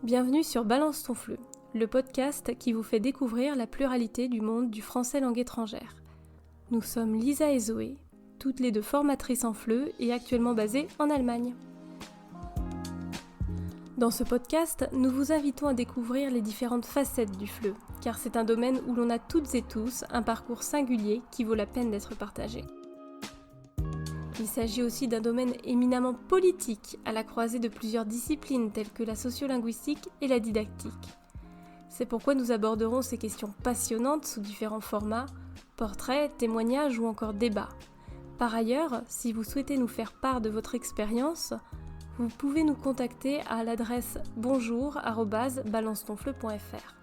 Bienvenue sur Balance ton FLE, le podcast qui vous fait découvrir la pluralité du monde du français langue étrangère. Nous sommes Lisa et Zoé, toutes les deux formatrices en FLE et actuellement basées en Allemagne. Dans ce podcast, nous vous invitons à découvrir les différentes facettes du FLE, car c'est un domaine où l'on a toutes et tous un parcours singulier qui vaut la peine d'être partagé. Il s'agit aussi d'un domaine éminemment politique, à la croisée de plusieurs disciplines telles que la sociolinguistique et la didactique. C'est pourquoi nous aborderons ces questions passionnantes sous différents formats, portraits, témoignages ou encore débats. Par ailleurs, si vous souhaitez nous faire part de votre expérience, vous pouvez nous contacter à l'adresse bonjour@balancetonfleu.fr.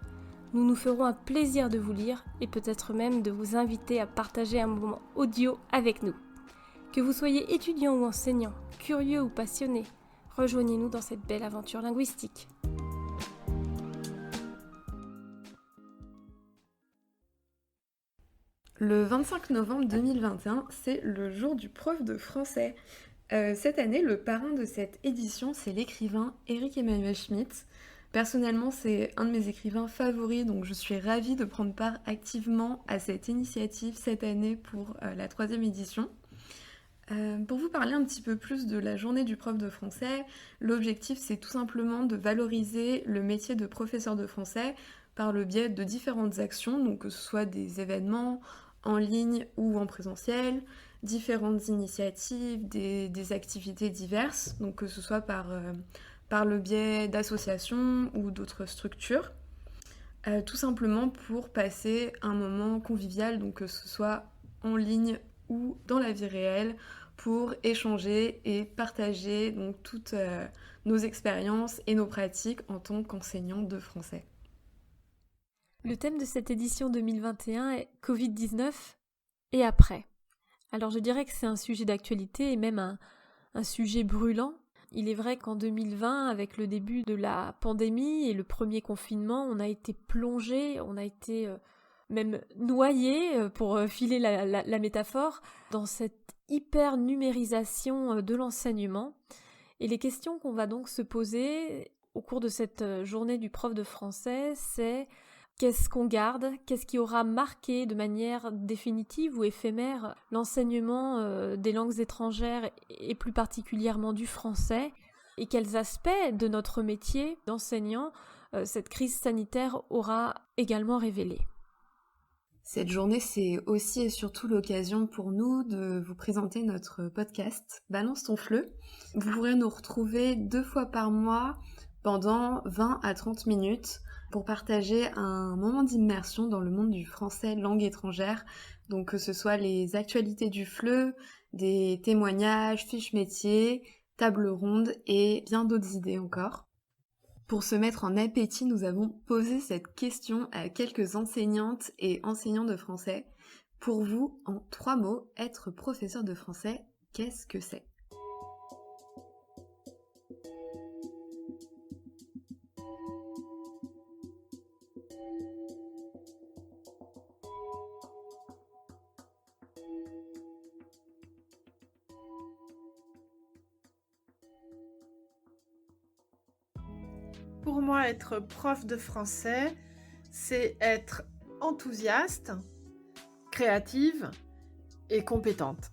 Nous nous ferons un plaisir de vous lire et peut-être même de vous inviter à partager un moment audio avec nous. Que vous soyez étudiant ou enseignant, curieux ou passionné, rejoignez-nous dans cette belle aventure linguistique. Le 25 novembre 2021, c'est le jour du prof de français. Cette année, le parrain de cette édition, c'est l'écrivain Éric Emmanuel Schmitt. Personnellement, c'est un de mes écrivains favoris, donc je suis ravie de prendre part activement à cette initiative cette année pour la 3e édition. Pour vous parler un petit peu plus de la journée du prof de français, l'objectif c'est tout simplement de valoriser le métier de professeur de français par le biais de différentes actions, donc que ce soit des événements en ligne ou en présentiel, différentes initiatives, des activités diverses, donc que ce soit par le biais d'associations ou d'autres structures, tout simplement pour passer un moment convivial, donc que ce soit en ligne ou dans la vie réelle, pour échanger et partager donc toutes nos expériences et nos pratiques en tant qu'enseignants de français. Le thème de cette édition 2021 est Covid-19 et après. Alors je dirais que c'est un sujet d'actualité et même un sujet brûlant. Il est vrai qu'en 2020, avec le début de la pandémie et le premier confinement, on a été plongé, on a été même noyé, pour filer la métaphore, dans cette hyper numérisation de l'enseignement. Et les questions qu'on va donc se poser au cours de cette journée du prof de français, c'est qu'est-ce qu'on garde, qu'est-ce qui aura marqué de manière définitive ou éphémère l'enseignement des langues étrangères et plus particulièrement du français, et quels aspects de notre métier d'enseignant cette crise sanitaire aura également révélé. Cette journée, c'est aussi et surtout l'occasion pour nous de vous présenter notre podcast Balance ton FLE. Vous pourrez nous retrouver 2 fois par mois pendant 20 à 30 minutes pour partager un moment d'immersion dans le monde du français langue étrangère. Donc que ce soit les actualités du FLE, des témoignages, fiches métiers, tables rondes et bien d'autres idées encore. Pour se mettre en appétit, nous avons posé cette question à quelques enseignantes et enseignants de français. Pour vous, en 3 mots, être professeur de français, qu'est-ce que c'est ? Pour moi, être prof de français, c'est être enthousiaste, créative et compétente.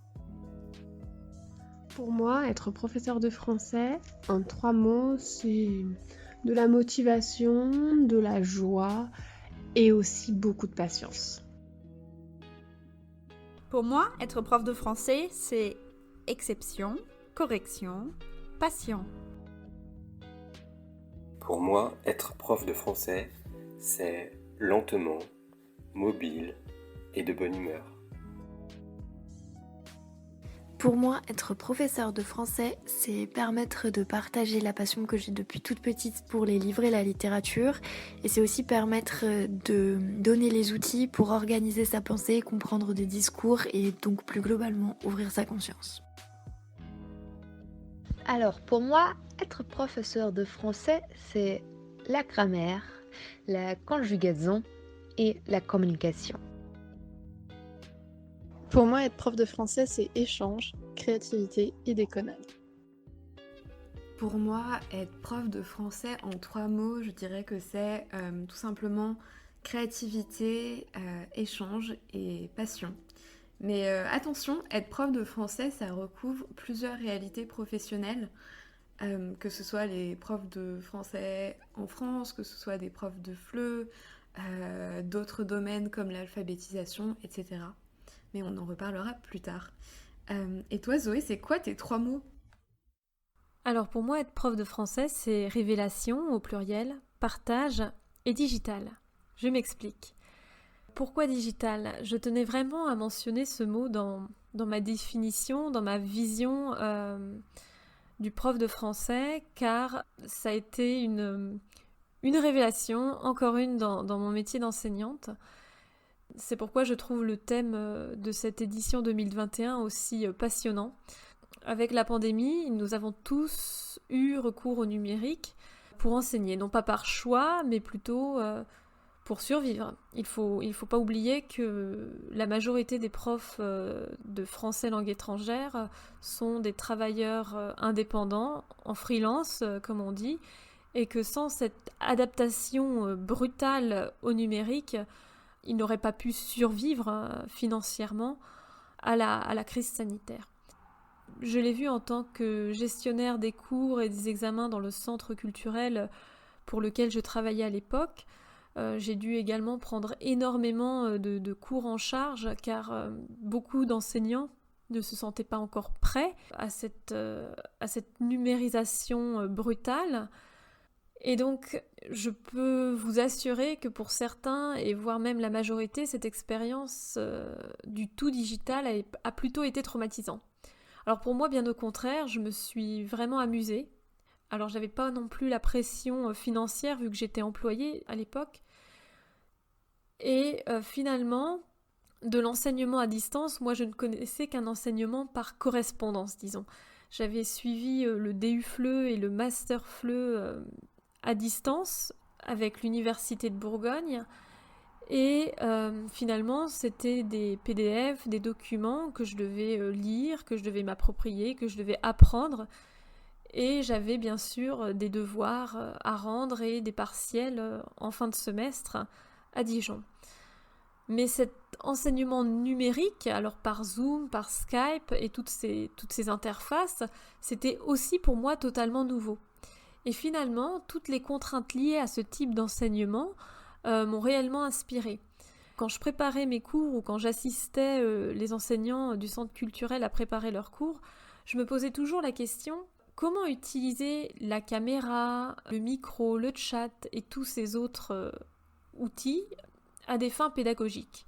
Pour moi, être professeur de français, en 3 mots, c'est de la motivation, de la joie et aussi beaucoup de patience. Pour moi, être prof de français, c'est exception, correction, passion. Pour moi, être prof de français, c'est lentement, mobile et de bonne humeur. Pour moi, être professeur de français, c'est permettre de partager la passion que j'ai depuis toute petite pour les livres et la littérature. Et c'est aussi permettre de donner les outils pour organiser sa pensée, comprendre des discours et donc plus globalement ouvrir sa conscience. Alors pour moi, être professeur de français, c'est la grammaire, la conjugaison et la communication. Pour moi, être prof de français, c'est échange, créativité et déconnade. Pour moi, être prof de français en 3 mots, je dirais que c'est tout simplement créativité, échange et passion. Mais attention, être prof de français, ça recouvre plusieurs réalités professionnelles, que ce soit les profs de français en France, que ce soit des profs de FLE, d'autres domaines comme l'alphabétisation, etc. Mais on en reparlera plus tard. Et toi, Zoé, c'est quoi tes 3 mots? Alors pour moi, être prof de français, c'est révélation au pluriel, partage et digital. Je m'explique. Pourquoi digital? Je tenais vraiment à mentionner ce mot dans ma définition, dans ma vision du prof de français, car ça a été une révélation, encore une dans mon métier d'enseignante. C'est pourquoi je trouve le thème de cette édition 2021 aussi passionnant. Avec la pandémie, nous avons tous eu recours au numérique pour enseigner, non pas par choix, mais plutôt pour survivre. Il faut pas oublier que la majorité des profs de français langue étrangère sont des travailleurs indépendants, en freelance, comme on dit, et que sans cette adaptation brutale au numérique, ils n'auraient pas pu survivre financièrement à la crise sanitaire. Je l'ai vu en tant que gestionnaire des cours et des examens dans le centre culturel pour lequel je travaillais à l'époque. J'ai dû également prendre énormément de cours en charge car beaucoup d'enseignants ne se sentaient pas encore prêts à cette numérisation brutale. Et donc, je peux vous assurer que pour certains, et voire même la majorité, cette expérience du tout digital a plutôt été traumatisante. Alors pour moi, bien au contraire, je me suis vraiment amusée. Alors j'avais pas non plus la pression financière vu que j'étais employée à l'époque. Et finalement, de l'enseignement à distance, moi je ne connaissais qu'un enseignement par correspondance, disons. J'avais suivi le DU FLE et le Master FLE à distance avec l'Université de Bourgogne. Et finalement, c'était des PDF, des documents que je devais lire, que je devais m'approprier, que je devais apprendre. Et j'avais bien sûr des devoirs à rendre et des partiels en fin de semestre à Dijon. Mais cet enseignement numérique, alors par Zoom, par Skype et toutes ces interfaces, c'était aussi pour moi totalement nouveau. Et finalement, toutes les contraintes liées à ce type d'enseignement m'ont réellement inspirée. Quand je préparais mes cours ou quand j'assistais les enseignants du centre culturel à préparer leurs cours, je me posais toujours la question comment utiliser la caméra, le micro, le chat et tous ces autres outils à des fins pédagogiques.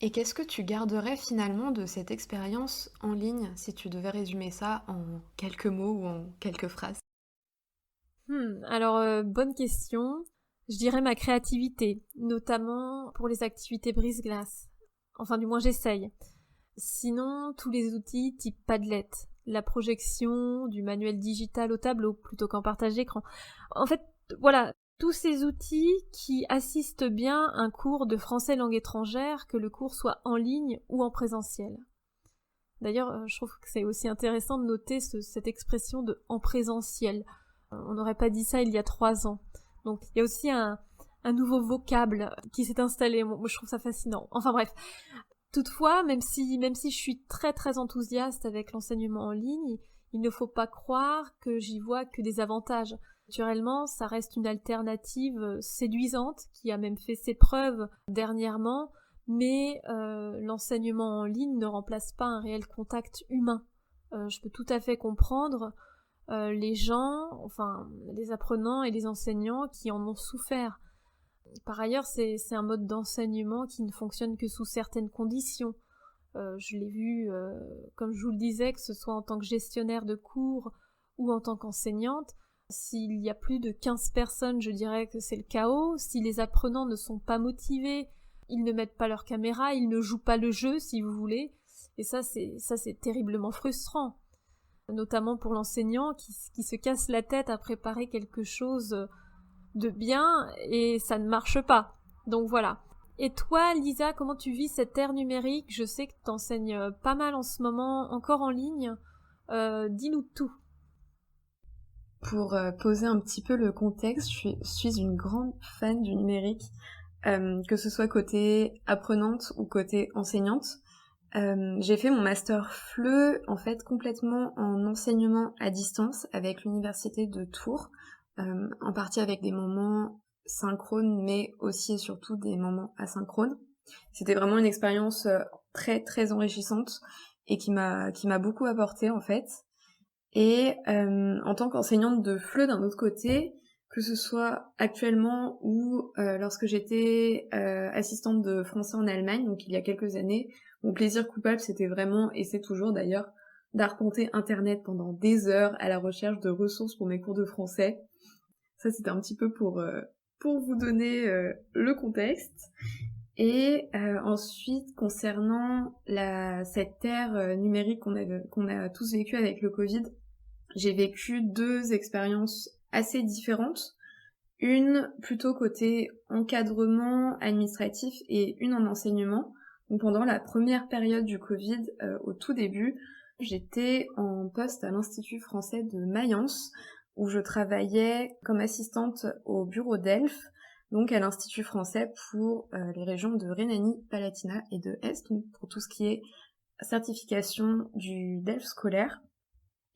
Et qu'est-ce que tu garderais finalement de cette expérience en ligne si tu devais résumer ça en quelques mots ou en quelques phrases? Alors, bonne question. Je dirais ma créativité, notamment pour les activités brise-glace. Enfin, du moins, j'essaye. Sinon, tous les outils type Padlet, la projection du manuel digital au tableau plutôt qu'en partage d'écran. En fait, voilà, tous ces outils qui assistent bien un cours de français langue étrangère, que le cours soit en ligne ou en présentiel. D'ailleurs, je trouve que c'est aussi intéressant de noter cette expression de « en présentiel ». On n'aurait pas dit ça il y a 3 ans. Donc il y a aussi un nouveau vocable qui s'est installé. Moi, je trouve ça fascinant. Enfin bref. Toutefois, même si je suis très très enthousiaste avec l'enseignement en ligne, il ne faut pas croire que j'y vois que des avantages. Naturellement, ça reste une alternative séduisante qui a même fait ses preuves dernièrement, mais l'enseignement en ligne ne remplace pas un réel contact humain. Je peux tout à fait comprendre les gens, enfin les apprenants et les enseignants qui en ont souffert. Par ailleurs, c'est un mode d'enseignement qui ne fonctionne que sous certaines conditions. Je l'ai vu, comme je vous le disais, que ce soit en tant que gestionnaire de cours ou en tant qu'enseignante. S'il y a plus de 15 personnes, je dirais que c'est le chaos. Si les apprenants ne sont pas motivés, ils ne mettent pas leur caméra, ils ne jouent pas le jeu, si vous voulez. Et ça, c'est terriblement frustrant. Notamment pour l'enseignant qui se casse la tête à préparer quelque chose de bien et ça ne marche pas. Donc voilà. Et toi, Lisa, comment tu vis cette ère numérique? Je sais que tu enseignes pas mal en ce moment, encore en ligne. Dis-nous tout. Pour poser un petit peu le contexte, je suis une grande fan du numérique, que ce soit côté apprenante ou côté enseignante. J'ai fait mon master FLE en fait complètement en enseignement à distance avec l'université de Tours, en partie avec des moments synchrones mais aussi et surtout des moments asynchrones. C'était vraiment une expérience très très enrichissante et qui m'a beaucoup apporté en fait. Et en tant qu'enseignante de FLE d'un autre côté, que ce soit actuellement ou lorsque j'étais assistante de français en Allemagne, donc il y a quelques années, mon plaisir coupable c'était vraiment, et c'est toujours d'ailleurs, d'arpenter internet pendant des heures à la recherche de ressources pour mes cours de français. Ça c'était un petit peu pour vous donner le contexte. Et ensuite, concernant cette ère numérique qu'on a tous vécu avec le Covid, j'ai vécu 2 expériences assez différentes. Une plutôt côté encadrement administratif et une en enseignement. Donc pendant la première période du Covid, au tout début, j'étais en poste à l'Institut français de Mayence, où je travaillais comme assistante au bureau d'ELF, donc à l'Institut français pour les régions de Rhénanie-Palatinat et de Est, donc pour tout ce qui est certification du DELF scolaire.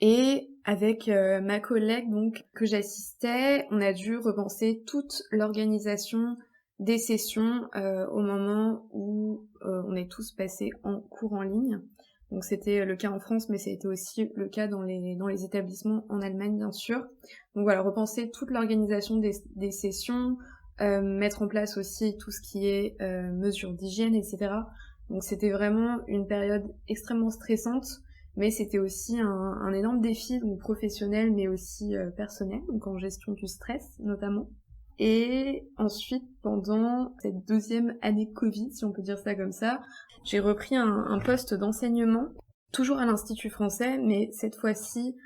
Et avec ma collègue donc que j'assistais, on a dû repenser toute l'organisation des sessions au moment où on est tous passés en cours en ligne. Donc c'était le cas en France, mais ça a été aussi le cas dans les établissements en Allemagne bien sûr. Donc voilà, repenser toute l'organisation des sessions, mettre en place aussi tout ce qui est mesures d'hygiène, etc. Donc c'était vraiment une période extrêmement stressante, mais c'était aussi un énorme défi, donc professionnel, mais aussi personnel, donc en gestion du stress notamment. Et ensuite, pendant cette deuxième année Covid, si on peut dire ça comme ça, j'ai repris un poste d'enseignement, toujours à l'Institut français, mais cette fois-ci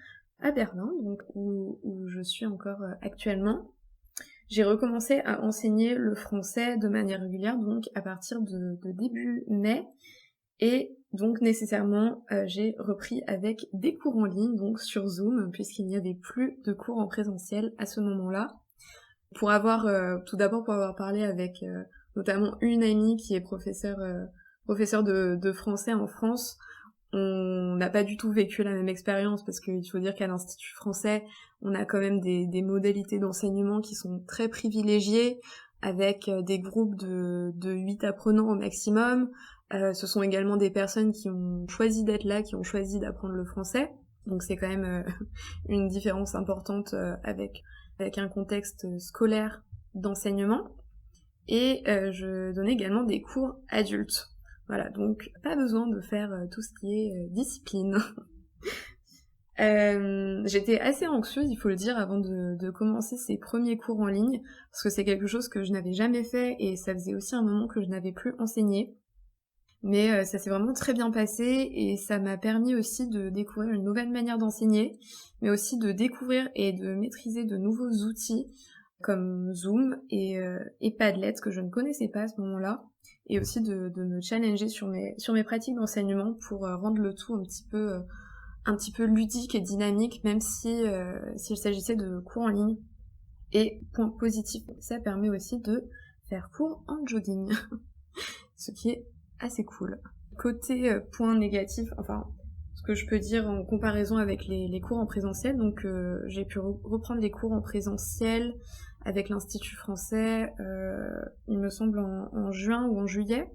à Berlin, donc où je suis encore actuellement. J'ai recommencé à enseigner le français de manière régulière, donc à partir de début mai, et donc nécessairement j'ai repris avec des cours en ligne, donc sur Zoom, puisqu'il n'y avait plus de cours en présentiel à ce moment-là. Tout d'abord pour avoir parlé avec notamment une amie qui est professeure de français en France, on n'a pas du tout vécu la même expérience parce qu'il faut dire qu'à l'Institut français, on a quand même des modalités d'enseignement qui sont très privilégiées, avec des groupes de 8 apprenants au maximum. Ce sont également des personnes qui ont choisi d'être là, qui ont choisi d'apprendre le français. Donc c'est quand même une différence importante avec un contexte scolaire d'enseignement. Et je donnais également des cours adultes. Voilà, donc pas besoin de faire tout ce qui est discipline. J'étais assez anxieuse, il faut le dire, avant de commencer ces premiers cours en ligne, parce que c'est quelque chose que je n'avais jamais fait et ça faisait aussi un moment que je n'avais plus enseigné. Mais ça s'est vraiment très bien passé et ça m'a permis aussi de découvrir une nouvelle manière d'enseigner, mais aussi de découvrir et de maîtriser de nouveaux outils comme Zoom et Padlet que je ne connaissais pas à ce moment-là, et aussi de me challenger sur mes pratiques d'enseignement pour rendre le tout un petit peu ludique et dynamique, même s'il s'agissait de cours en ligne. Et point positif, ça permet aussi de faire cours en jogging, ce qui est assez cool. Côté point négatif, enfin ce que je peux dire en comparaison avec les cours en présentiel, donc j'ai pu reprendre les cours en présentiel avec l'Institut français, il me semble en juin ou en juillet,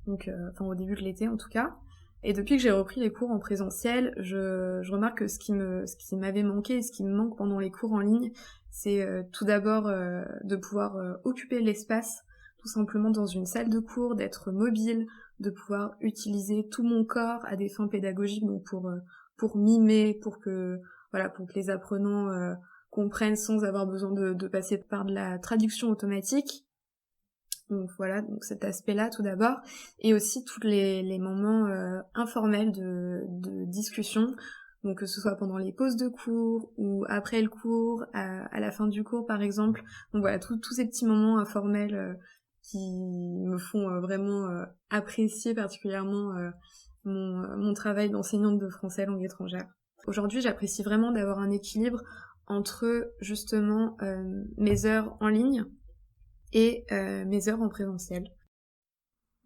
donc au début de l'été en tout cas. Et depuis que j'ai repris les cours en présentiel, je remarque que ce qui m'avait manqué et ce qui me manque pendant les cours en ligne, c'est tout d'abord de pouvoir occuper l'espace tout simplement dans une salle de cours, d'être mobile, de pouvoir utiliser tout mon corps à des fins pédagogiques, donc pour mimer, pour que les apprenants comprennent sans avoir besoin de passer par de la traduction automatique. Donc voilà, donc cet aspect-là tout d'abord, et aussi tous les moments informels de discussion, donc que ce soit pendant les pauses de cours ou après le cours, à la fin du cours par exemple. Donc voilà, tous ces petits moments informels qui me font vraiment apprécier particulièrement mon travail d'enseignante de français langue étrangère. Aujourd'hui, j'apprécie vraiment d'avoir un équilibre entre justement mes heures en ligne et mes heures en présentiel.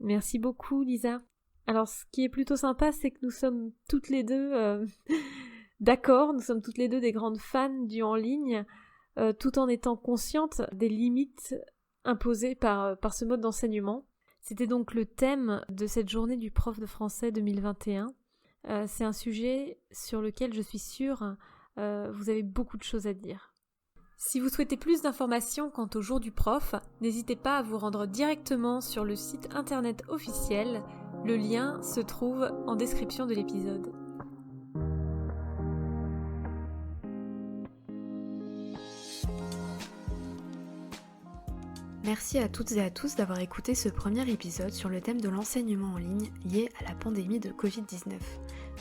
Merci beaucoup Lisa. Alors ce qui est plutôt sympa, c'est que nous sommes toutes les deux d'accord, nous sommes toutes les deux des grandes fans du en ligne, tout en étant conscientes des limites imposées par ce mode d'enseignement. C'était donc le thème de cette journée du prof de français 2021. C'est un sujet sur lequel je suis sûre vous avez beaucoup de choses à dire. Si vous souhaitez plus d'informations quant au jour du prof, n'hésitez pas à vous rendre directement sur le site internet officiel. Le lien se trouve en description de l'épisode. Merci à toutes et à tous d'avoir écouté ce premier épisode sur le thème de l'enseignement en ligne lié à la pandémie de Covid-19.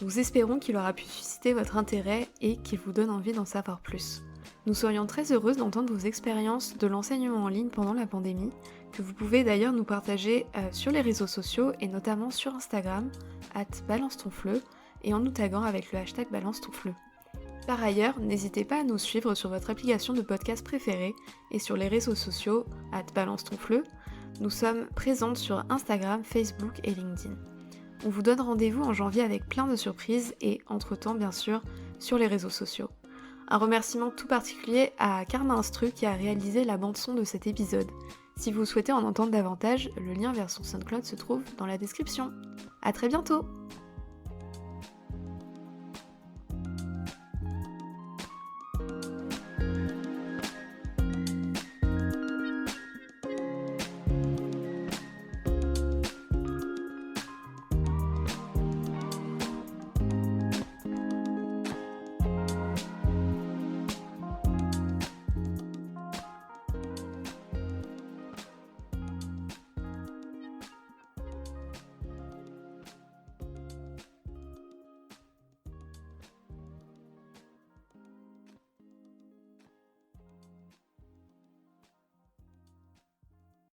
Nous espérons qu'il aura pu susciter votre intérêt et qu'il vous donne envie d'en savoir plus. Nous serions très heureuses d'entendre vos expériences de l'enseignement en ligne pendant la pandémie, que vous pouvez d'ailleurs nous partager sur les réseaux sociaux et notamment sur Instagram, @balancetonfleu, et en nous taguant avec le hashtag #balancetonfleu. Par ailleurs, n'hésitez pas à nous suivre sur votre application de podcast préférée et sur les réseaux sociaux @balancetonfleu. Nous sommes présentes sur Instagram, Facebook et LinkedIn. On vous donne rendez-vous en janvier avec plein de surprises et, entre-temps bien sûr, sur les réseaux sociaux. Un remerciement tout particulier à Karma Instru qui a réalisé la bande-son de cet épisode. Si vous souhaitez en entendre davantage, le lien vers son SoundCloud se trouve dans la description. À très bientôt!